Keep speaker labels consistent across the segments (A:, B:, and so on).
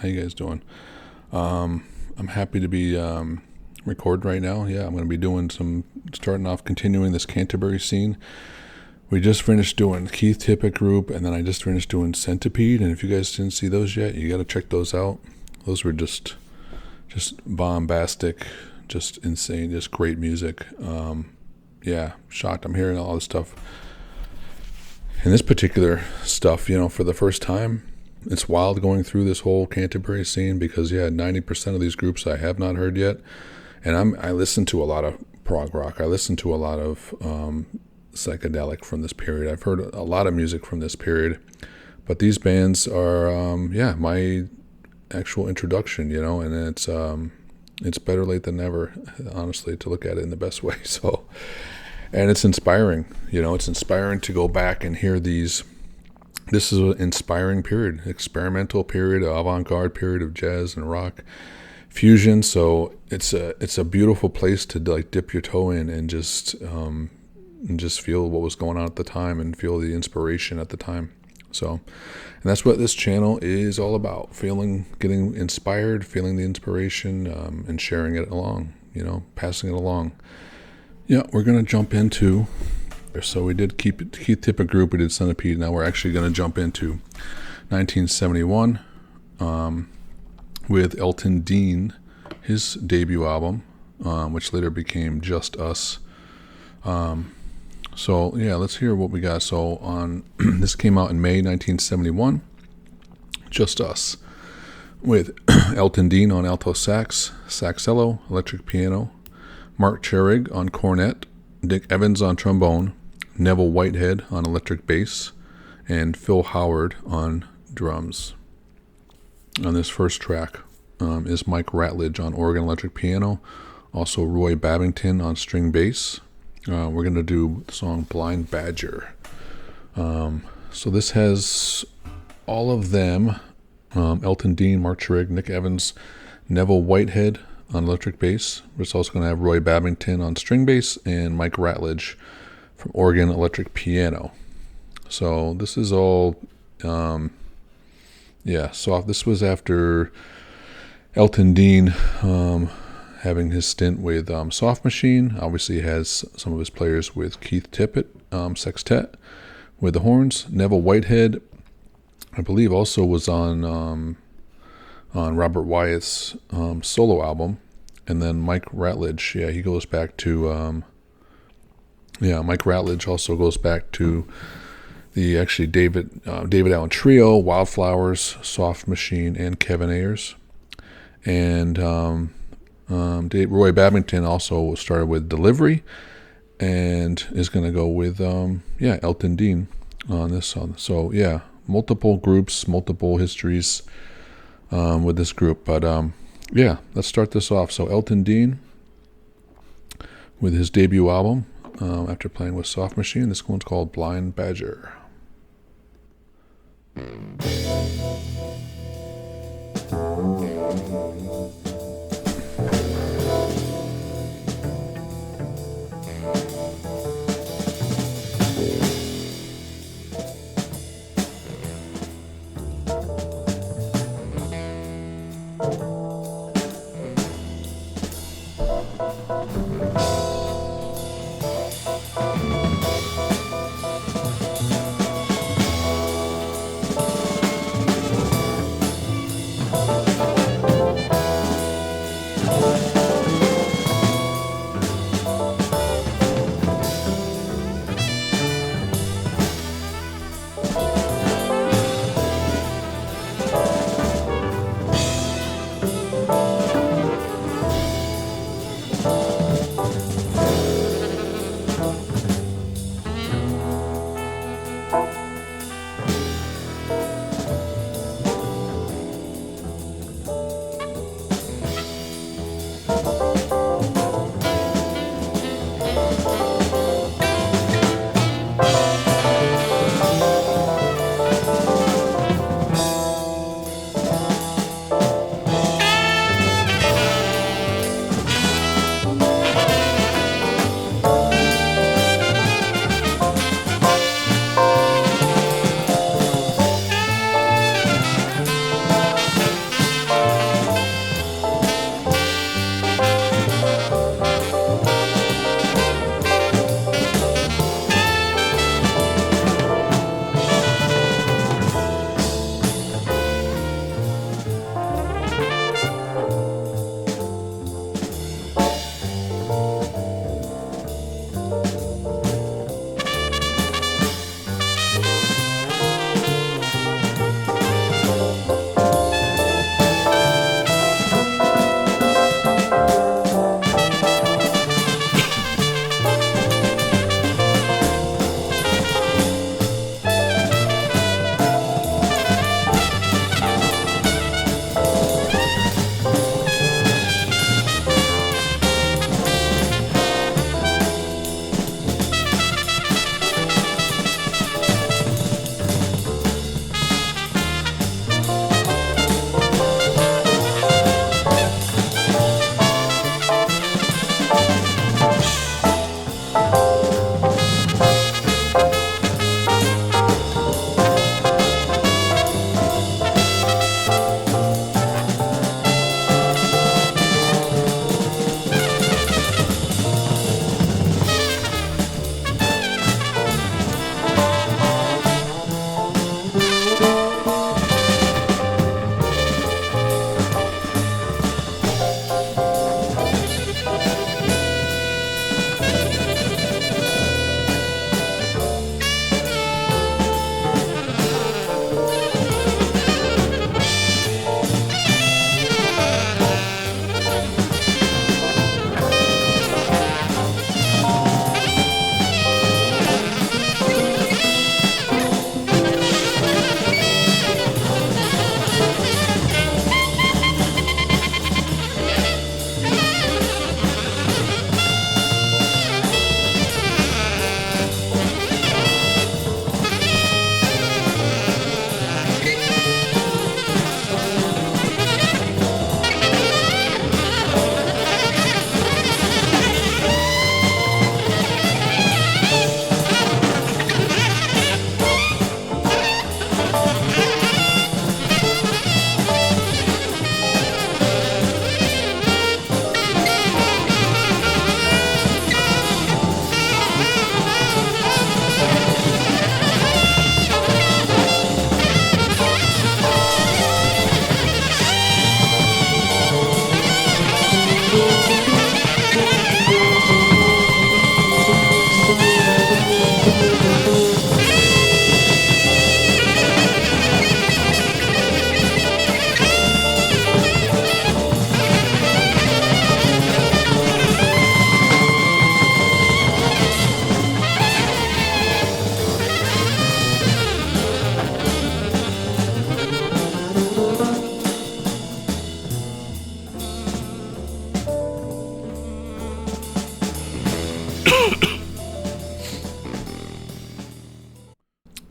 A: How you guys doing? I'm happy to be recording right now. Yeah, I'm going to be starting off, continuing this Canterbury scene. We just finished doing Keith Tippett group, and then I just finished doing Centipede. And if you guys didn't see those yet, you got to check those out. Those were just bombastic, just insane, just great music. Yeah, shocked. I'm hearing all this stuff. And this particular stuff, for the first time, it's wild going through this whole Canterbury scene because 90% of these groups I have not heard yet, and I listen to a lot of prog rock. I listen to a lot of psychedelic from this period. I've heard a lot of music from this period, but these bands are my actual introduction. And it's better late than never, honestly, to look at it in the best way. So, and it's inspiring. It's inspiring to go back and hear these. This is an inspiring period, experimental period, avant-garde period of jazz and rock fusion. So it's a beautiful place to dip your toe in and just feel what was going on at the time and feel the inspiration at the time. So, and that's what this channel is all about: getting inspired, feeling the inspiration, and sharing it along. Passing it along. Yeah, we're gonna jump into. So we did Keith Tippett group, we did Centipede. Now we're actually going to jump into 1971 with Elton Dean, his debut album, which later became Just Us. So yeah, let's hear what we got. So this came out in May 1971, Just Us, with Elton Dean on alto sax, saxello, electric piano, Mark Cherig on cornet, Dick Evans on trombone, Neville Whitehead on electric bass, and Phil Howard on drums. On this first track is Mike Ratledge on organ electric piano, also Roy Babington on string bass. We're going to do the song Blind Badger. So this has all of them, Elton Dean, Mark Cherig, Nick Evans, Neville Whitehead on electric bass. It's also going to have Roy Babington on string bass and Mike Ratledge from organ electric piano. So this is all soft. This was after Elton Dean having his stint with Soft Machine. Obviously he has some of his players with Keith Tippett sextet with the horns. Neville Whitehead, I believe, also was on Robert Wyatt's solo album. And then Mike Ratledge, he goes back to Mike Ratledge also goes back to the David Allen Trio, Wildflowers, Soft Machine, and Kevin Ayers. And Roy Babington also started with Delivery and is going to go with Elton Dean on this song. So multiple groups, multiple histories with this group. But let's start this off. So Elton Dean with his debut album, after playing with Soft Machine. This one's called Blind Badger.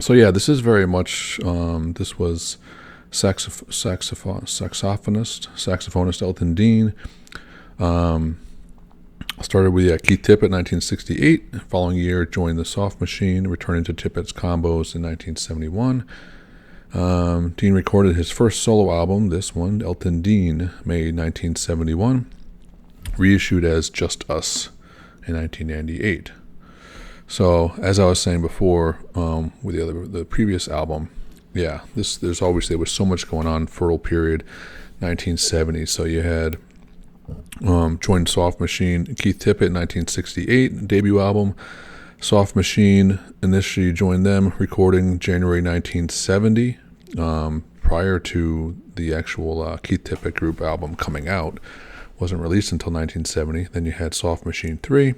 A: So yeah, this is very much. This was saxophonist Elton Dean. Started with Keith Tippett in 1968. The following year, joined the Soft Machine, returning to Tippett's combos in 1971. Dean recorded his first solo album, this one, Elton Dean, May 1971, reissued as Just Us in 1998. So, as I was saying before, with the previous album, yeah, there was so much going on. Fertile period, 1970. So you had joined Soft Machine, Keith Tippett in 1968, debut album. Soft Machine initially joined them, recording January 1970, prior to the actual Keith Tippett group album coming out. Wasn't released until 1970. Then you had Soft Machine 3.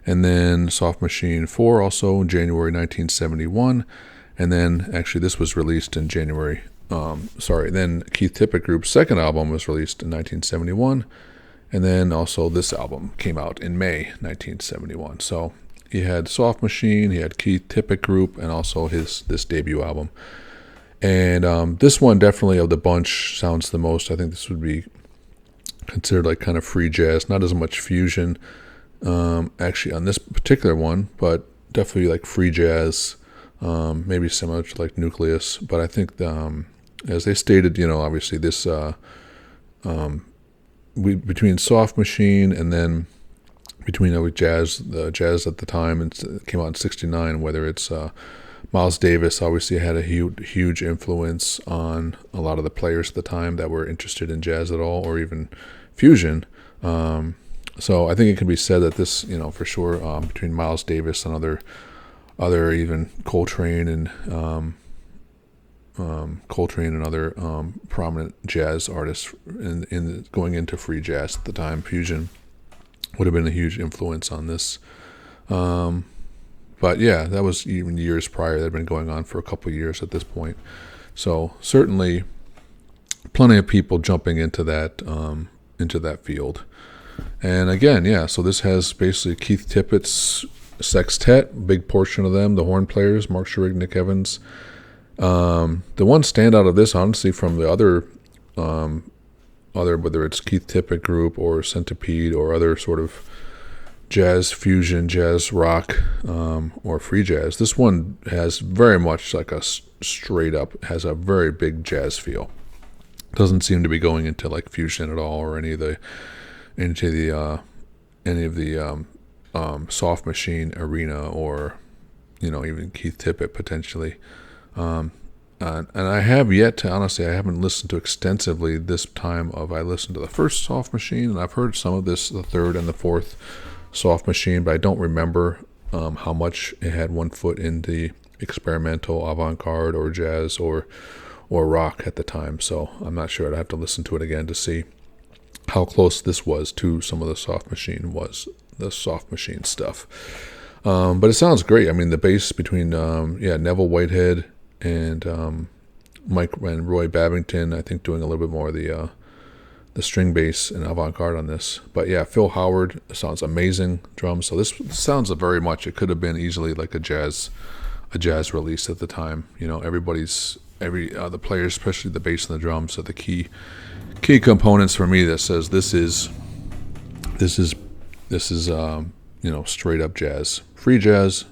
A: And then Soft Machine 4 also in January 1971. And then actually this was released in January. Then Keith Tippett Group's second album was released in 1971. And then also this album came out in May 1971. So he had Soft Machine, he had Keith Tippett Group, and also this debut album. And this one definitely of the bunch sounds the most. I think this would be considered like kind of free jazz, not as much fusion actually on this particular one, but definitely like free jazz, maybe similar to like Nucleus. But I think as they stated, obviously this between Soft Machine and then between the jazz at the time, and it came out in '69, whether it's Miles Davis obviously had a huge influence on a lot of the players at the time that were interested in jazz at all, or even fusion. So I think it can be said that this, for sure, between Miles Davis and other even Coltrane and other prominent jazz artists in going into free jazz at the time, fusion would have been a huge influence on this. But yeah, that was even years prior. That had been going on for a couple of years at this point. So certainly, plenty of people jumping into that field. And again, yeah. So this has basically Keith Tippett's sextet, big portion of them, the horn players, Mark Schurig, Nick Evans. The one standout of this, honestly, from the other, whether it's Keith Tippett Group or Centipede or other sort of jazz fusion, jazz rock, or free jazz. This one has very much like a straight up, has a very big jazz feel. Doesn't seem to be going into like fusion at all, or any of the Soft Machine arena, or even Keith Tippett potentially. And I have yet to, honestly, I haven't listened to extensively this time. I listened to the first Soft Machine, and I've heard some of this, the third and the fourth Soft Machine, but I don't remember how much it had one foot in the experimental, avant-garde, or jazz, or rock at the time. So I'm not sure. I'd have to listen to it again to see how close this was to some of the Soft Machine stuff. But it sounds great. I mean, the bass between Neville Whitehead and Mike and Roy Babington, I think, doing a little bit more of the string bass and avant-garde on this. But yeah, Phil Howard sounds amazing drums. So this sounds very much, it could have been easily like a jazz release at the time. The players, especially the bass and the drums, are the key components for me that says this is straight up jazz, free jazz,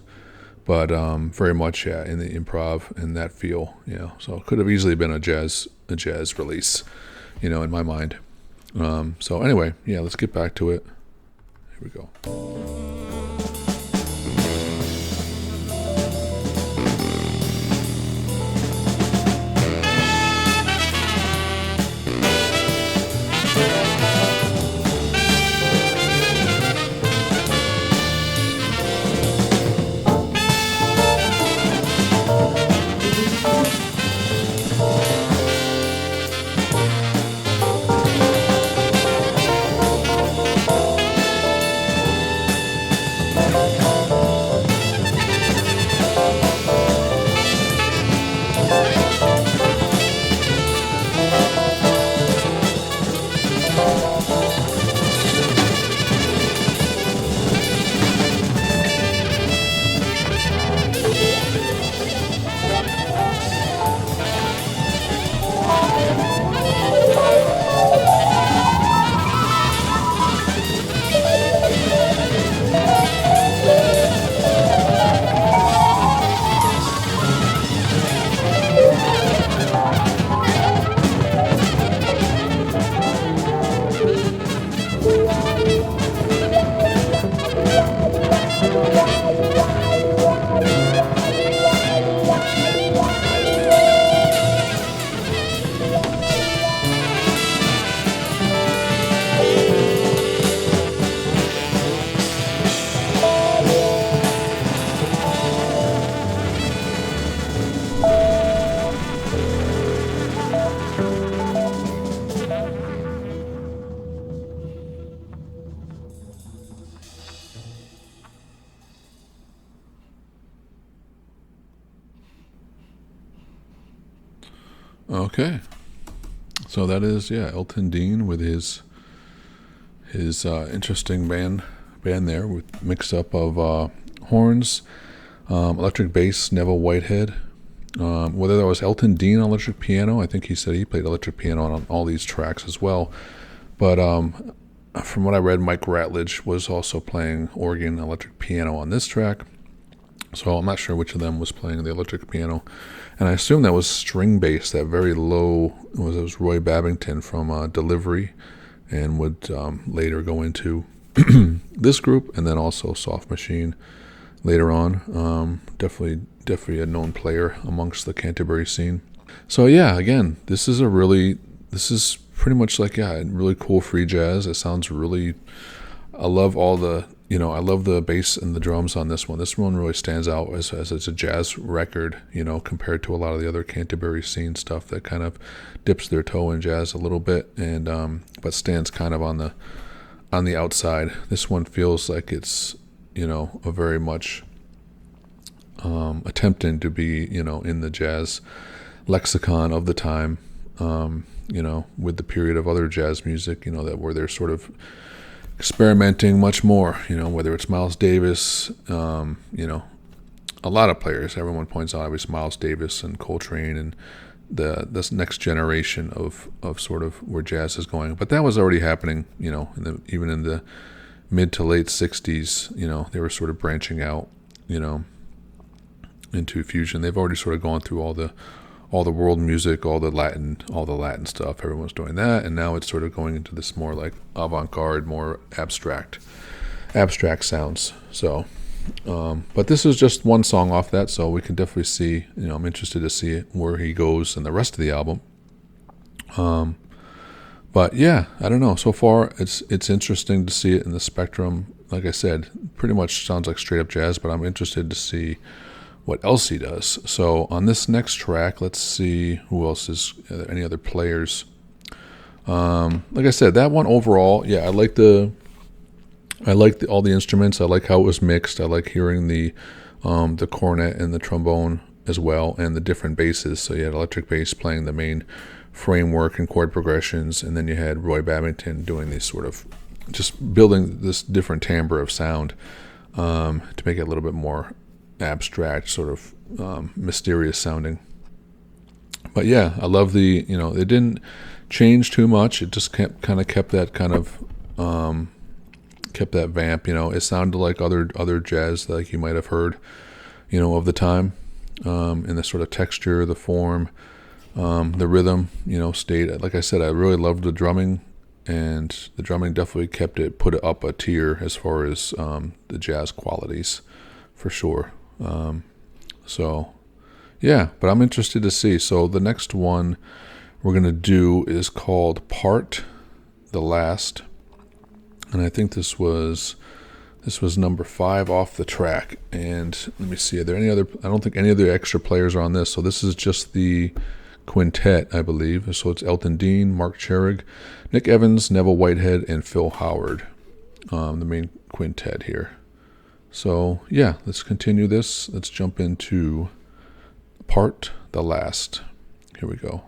A: but very much in the improv and that feel. So it could have easily been a jazz release, in my mind. So anyway, let's get back to it. Here we go. Okay, so that is Elton Dean with his interesting band there with mix up of horns, electric bass, Neville Whitehead. Whether that was Elton Dean on electric piano, I think he said he played electric piano on all these tracks as well. But from what I read, Mike Ratledge was also playing organ, electric piano on this track. So I'm not sure which of them was playing the electric piano. And I assume that was string bass, that very low, it was Roy Babington from Delivery, and would later go into this group, and then also Soft Machine later on. Definitely a known player amongst the Canterbury scene. So yeah, again, this is pretty much like, really cool free jazz. It sounds really, I love the bass and the drums on this one. This one really stands out as it's a jazz record, compared to a lot of the other Canterbury scene stuff that kind of dips their toe in jazz a little bit, and but stands kind of on the outside. This one feels like it's, a very much attempting to be, in the jazz lexicon of the time, with the period of other jazz music, that where they're sort of experimenting much more, whether it's Miles Davis, a lot of players. Everyone points out obviously Miles Davis and Coltrane and this next generation of sort of where jazz is going. But that was already happening, even in the mid to late 60s, they were sort of branching out, into fusion. They've already sort of gone through all the world music, all the Latin stuff. Everyone's doing that, and now it's sort of going into this more like avant-garde, more abstract sounds. So, but this is just one song off that, so we can definitely see. I'm interested to see where he goes in the rest of the album. But yeah, I don't know. So far, it's interesting to see it in the spectrum. Like I said, pretty much sounds like straight up jazz, but I'm interested to see what else he does. So on this next track, let's see who else is, any other players. Like I said, that one overall, I like all the instruments. I like how it was mixed. I like hearing the cornet and the trombone as well, and the different basses. So you had electric bass playing the main framework and chord progressions, and then you had Roy Babington doing these sort of just building this different timbre of sound to make it a little bit more abstract, sort of mysterious sounding. But yeah, I love it didn't change too much. It just kept that vamp. It sounded like other jazz like you might have heard, of the time, in the sort of texture, the form, the rhythm, stayed. Like I said, I really loved the drumming, and the drumming definitely put it up a tier as far as the jazz qualities, for sure. So yeah, but I'm interested to see. So the next one we're going to do is called Part the Last, and I think this was number 5 off the track. And let me see, are there any other? I don't think any other extra players are on this, so this is just the quintet, I believe. So it's Elton Dean, Mark Cherig, Nick Evans, Neville Whitehead, and Phil Howard, the main quintet here. So yeah, let's continue this. Let's jump into Part the Last. Here we go.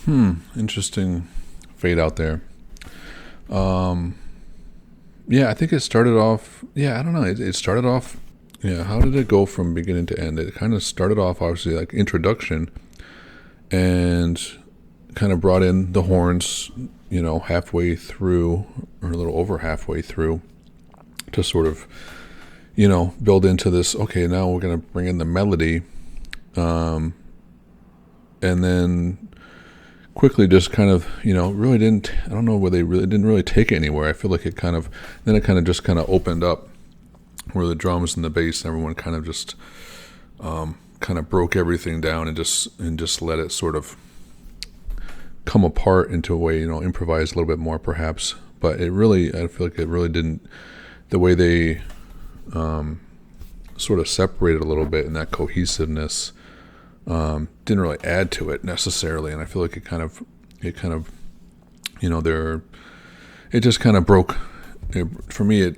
A: Interesting fade out there. Yeah, I think it started off. Yeah, I don't know. It started off. Yeah, how did it go from beginning to end? It kind of started off obviously like introduction, and kind of brought in the horns, halfway through or a little over halfway through, to sort of, build into this. Okay, now we're gonna bring in the melody, and then quickly just kind of, really didn't. I don't know where they really didn't really take it anywhere. I feel like it kind of just kind of opened up, where the drums and the bass and everyone kind of just kind of broke everything down and just let it sort of come apart into a way, improvise a little bit more perhaps. But I feel like it really didn't, the way they sort of separated a little bit, and that cohesiveness didn't really add to it necessarily. And I feel like it kind of it just kind of broke. For me,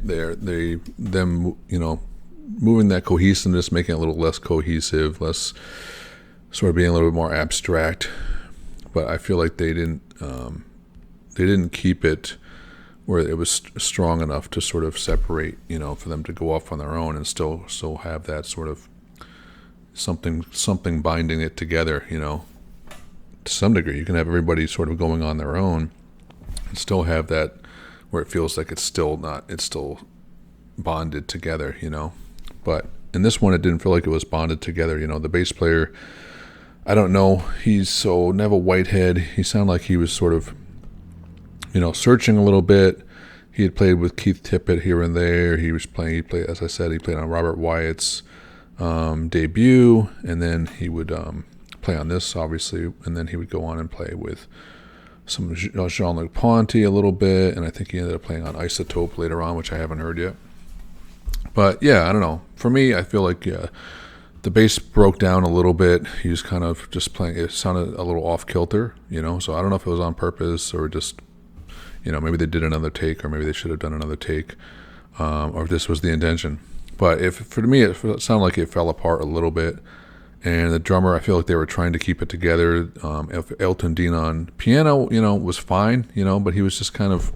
A: moving that cohesiveness, making it a little less cohesive, less sort of being a little bit more abstract. But I feel like they didn't keep it where it was strong enough to sort of separate, for them to go off on their own and still have that sort of something binding it together, to some degree. You can have everybody sort of going on their own and still have that where it feels like it's still bonded together, But in this one, it didn't feel like it was bonded together. The bass player, I don't know, he's so Neville Whitehead. He sounded like he was sort of, searching a little bit. He had played with Keith Tippett here and there. He played, as I said, he played on Robert Wyatt's debut, and then he would play on this, obviously, and then he would go on and play with some Jean-Luc Ponty a little bit, and I think he ended up playing on Isotope later on, which I haven't heard yet. But yeah, I don't know. For me, I feel like the bass broke down a little bit. He was kind of just playing. It sounded a little off kilter, So I don't know if it was on purpose or just, maybe they did another take, or maybe they should have done another take, or if this was the intention. But for me, it sounded like it fell apart a little bit. And the drummer, I feel like they were trying to keep it together. Elton Dean on piano, was fine, but he was just kind of,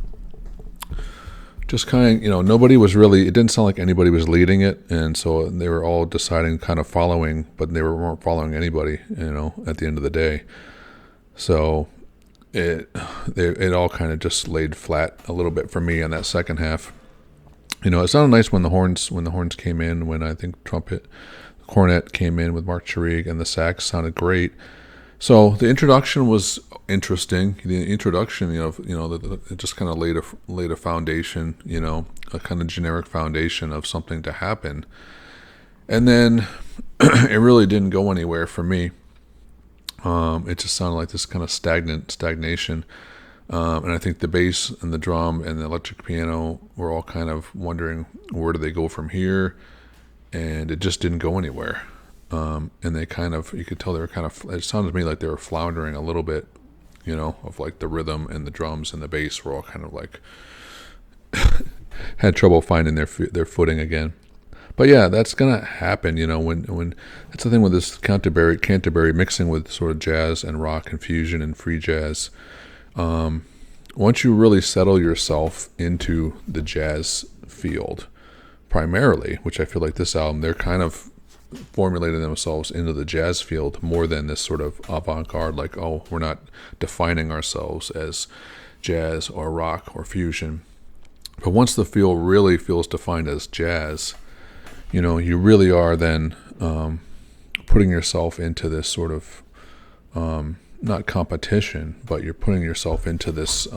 A: nobody was really, it didn't sound like anybody was leading it. And so they were all deciding, kind of following, but they weren't following anybody, at the end of the day. So it all kind of just laid flat a little bit for me on that second half. It sounded nice when the horns came in, when I think cornet came in with Mark Charig, and the sax sounded great. So the introduction was interesting. The introduction, it just kind of laid a foundation, a kind of generic foundation of something to happen. And then it really didn't go anywhere for me. It just sounded like this kind of stagnation. And I think the bass and the drum and the electric piano were all kind of wondering, where do they go from here? And it just didn't go anywhere. And they kind of, you could tell they were kind of, it sounded to me like they were floundering a little bit, of like the rhythm and the drums and the bass were all kind of like, had trouble finding their footing again. But yeah, that's going to happen, when that's the thing with this Canterbury mixing with sort of jazz and rock and fusion and free jazz. Once you really settle yourself into the jazz field, primarily, which I feel like this album, they're kind of formulating themselves into the jazz field more than this sort of avant-garde, like, oh, we're not defining ourselves as jazz or rock or fusion. But once the field really feels defined as jazz, you really are then putting yourself into this sort of not competition, but you're putting yourself into this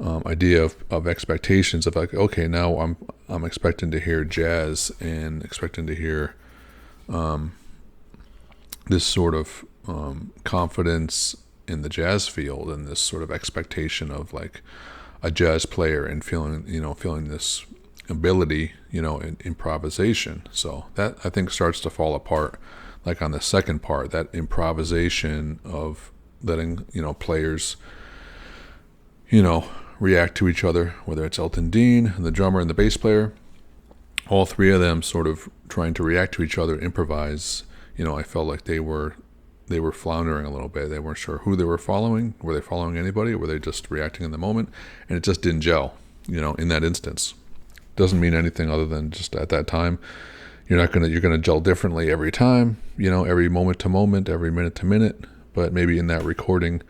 A: idea of expectations of like, okay, now I'm expecting to hear jazz and expecting to hear this sort of confidence in the jazz field, and this sort of expectation of like a jazz player, and feeling this ability, in improvisation. So that, I think, starts to fall apart. Like on the second part, that improvisation of letting, players, react to each other, whether it's Elton Dean, the drummer, and the bass player, all three of them sort of trying to react to each other, improvise. I felt like they they were floundering a little bit. They weren't sure who they were following. Were they following anybody? Or were they just reacting in the moment? And it just didn't gel, in that instance. Doesn't mean anything other than just at that time, you're gonna gel differently every time, every moment to moment, every minute to minute. But maybe in this recording,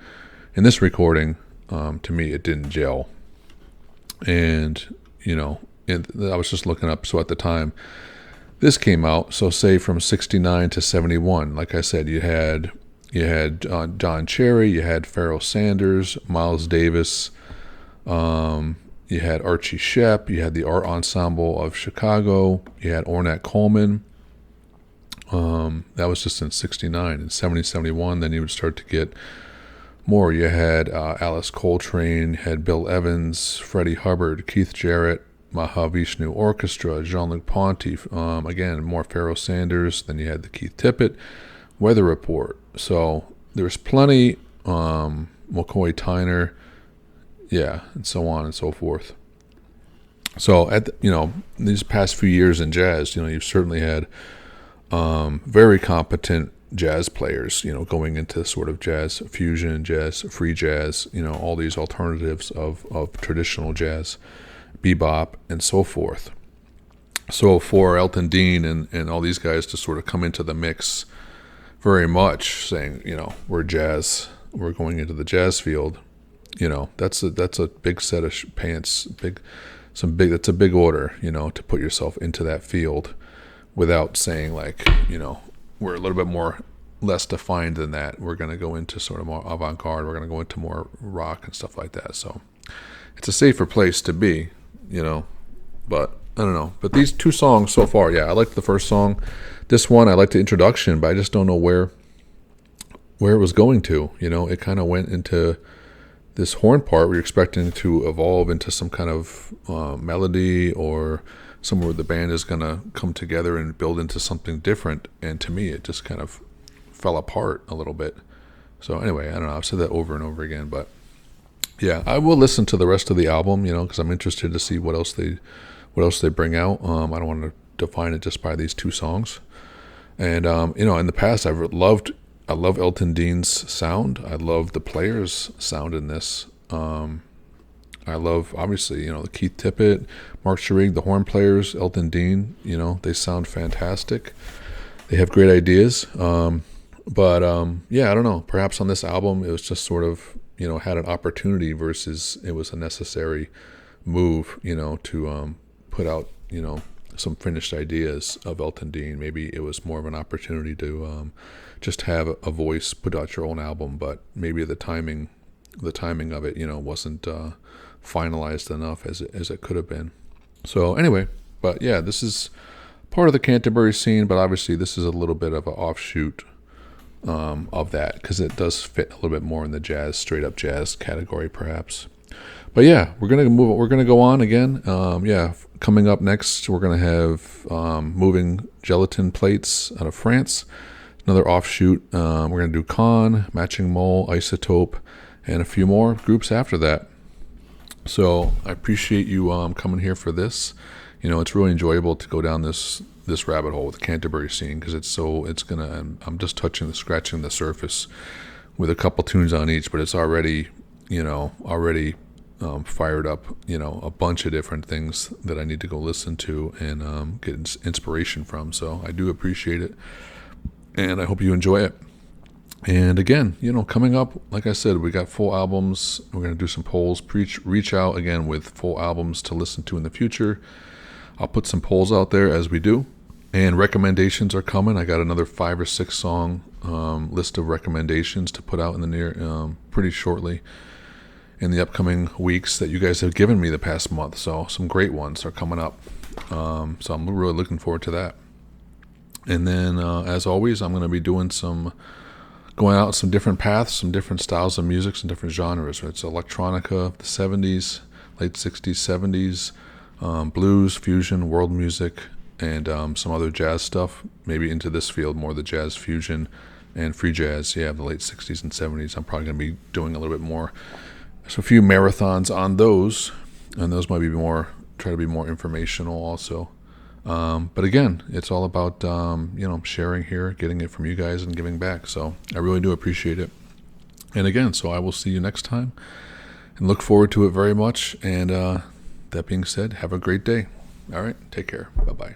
A: to me, it didn't gel. And, I was just looking up. So at the time this came out, so say from 69 to 71, like I said, you had Don Cherry, you had Pharoah Sanders, Miles Davis, you had Archie Shepp, you had the Art Ensemble of Chicago, you had Ornette Coleman. That was just in 69. In 70, 71, then you would start to get more. You had Alice Coltrane, you had Bill Evans, Freddie Hubbard, Keith Jarrett, Mahavishnu Orchestra, Jean-Luc Ponty, again, more Pharoah Sanders. Then you had the Keith Tippett, Weather Report. So there's plenty, McCoy Tyner, and so on and so forth. So these past few years in jazz, you've certainly had very competent jazz players, going into sort of jazz fusion, jazz, free jazz, all these alternatives of traditional jazz, bebop, and so forth. So for Elton Dean and all these guys to sort of come into the mix very much saying, we're jazz, we're going into the jazz field, that's a big set of pants, that's a big order, to put yourself into that field without saying like, we're a little bit less defined than that. We're going to go into sort of more avant-garde. We're going to go into more rock and stuff like that. So it's a safer place to be, but I don't know. But these two songs so far, I liked the first song. This one, I liked the introduction, but I just don't know where it was going to. It kind of went into this horn part where you're expecting to evolve into some kind of melody or somewhere where the band is going to come together and build into something different. And to me, it just kind of fell apart a little bit. So anyway, I don't know. I've said that over and over again, but I will listen to the rest of the album, because I'm interested to see what else they bring out. I don't want to define it just by these two songs. And in the past, I love Elton Dean's sound. I love the players' sound in this. I love, obviously, the Keith Tippett, Mark Schurrig, the horn players, Elton Dean, they sound fantastic. They have great ideas. But I don't know. Perhaps on this album, it was just sort of, had an opportunity versus it was a necessary move, to put out, some finished ideas of Elton Dean. Maybe it was more of an opportunity to just have a voice, put out your own album, but maybe the timing of it, wasn't finalized enough as it could have been. So anyway, but this is part of the Canterbury scene, but obviously this is a little bit of an offshoot of that because it does fit a little bit more in the jazz, straight up jazz category, perhaps. But we're gonna move. We're gonna go on again. Coming up next, we're gonna have moving gelatin plates out of France. Another offshoot. We're gonna do Con, Matching Mole, Isotope, and a few more groups after that. So I appreciate you coming here for this. It's really enjoyable to go down this rabbit hole with the Canterbury scene because I'm just scratching the surface with a couple tunes on each, but it's already fired up, a bunch of different things that I need to go listen to and get inspiration from. So I do appreciate it, and I hope you enjoy it. And again, coming up, like I said, we got full albums. We're going to do some polls. Reach out again with full albums to listen to in the future. I'll put some polls out there as we do. And recommendations are coming. I got another 5 or 6 song list of recommendations to put out in the pretty shortly in the upcoming weeks that you guys have given me the past month. So some great ones are coming up. So I'm really looking forward to that. And then, as always, I'm going to be going out some different paths, some different styles of music, some different genres. It's electronica of the 70s, late 60s, 70s, blues, fusion, world music, and some other jazz stuff, maybe into this field, more the jazz fusion and free jazz. The late 60s and 70s. I'm probably going to be doing a little bit more. So a few marathons on those, and those might be try to be more informational also. But again, it's all about sharing here, getting it from you guys, and giving back. So I really do appreciate it. And again, so I will see you next time, and look forward to it very much. And that being said, have a great day. All right, take care. Bye-bye.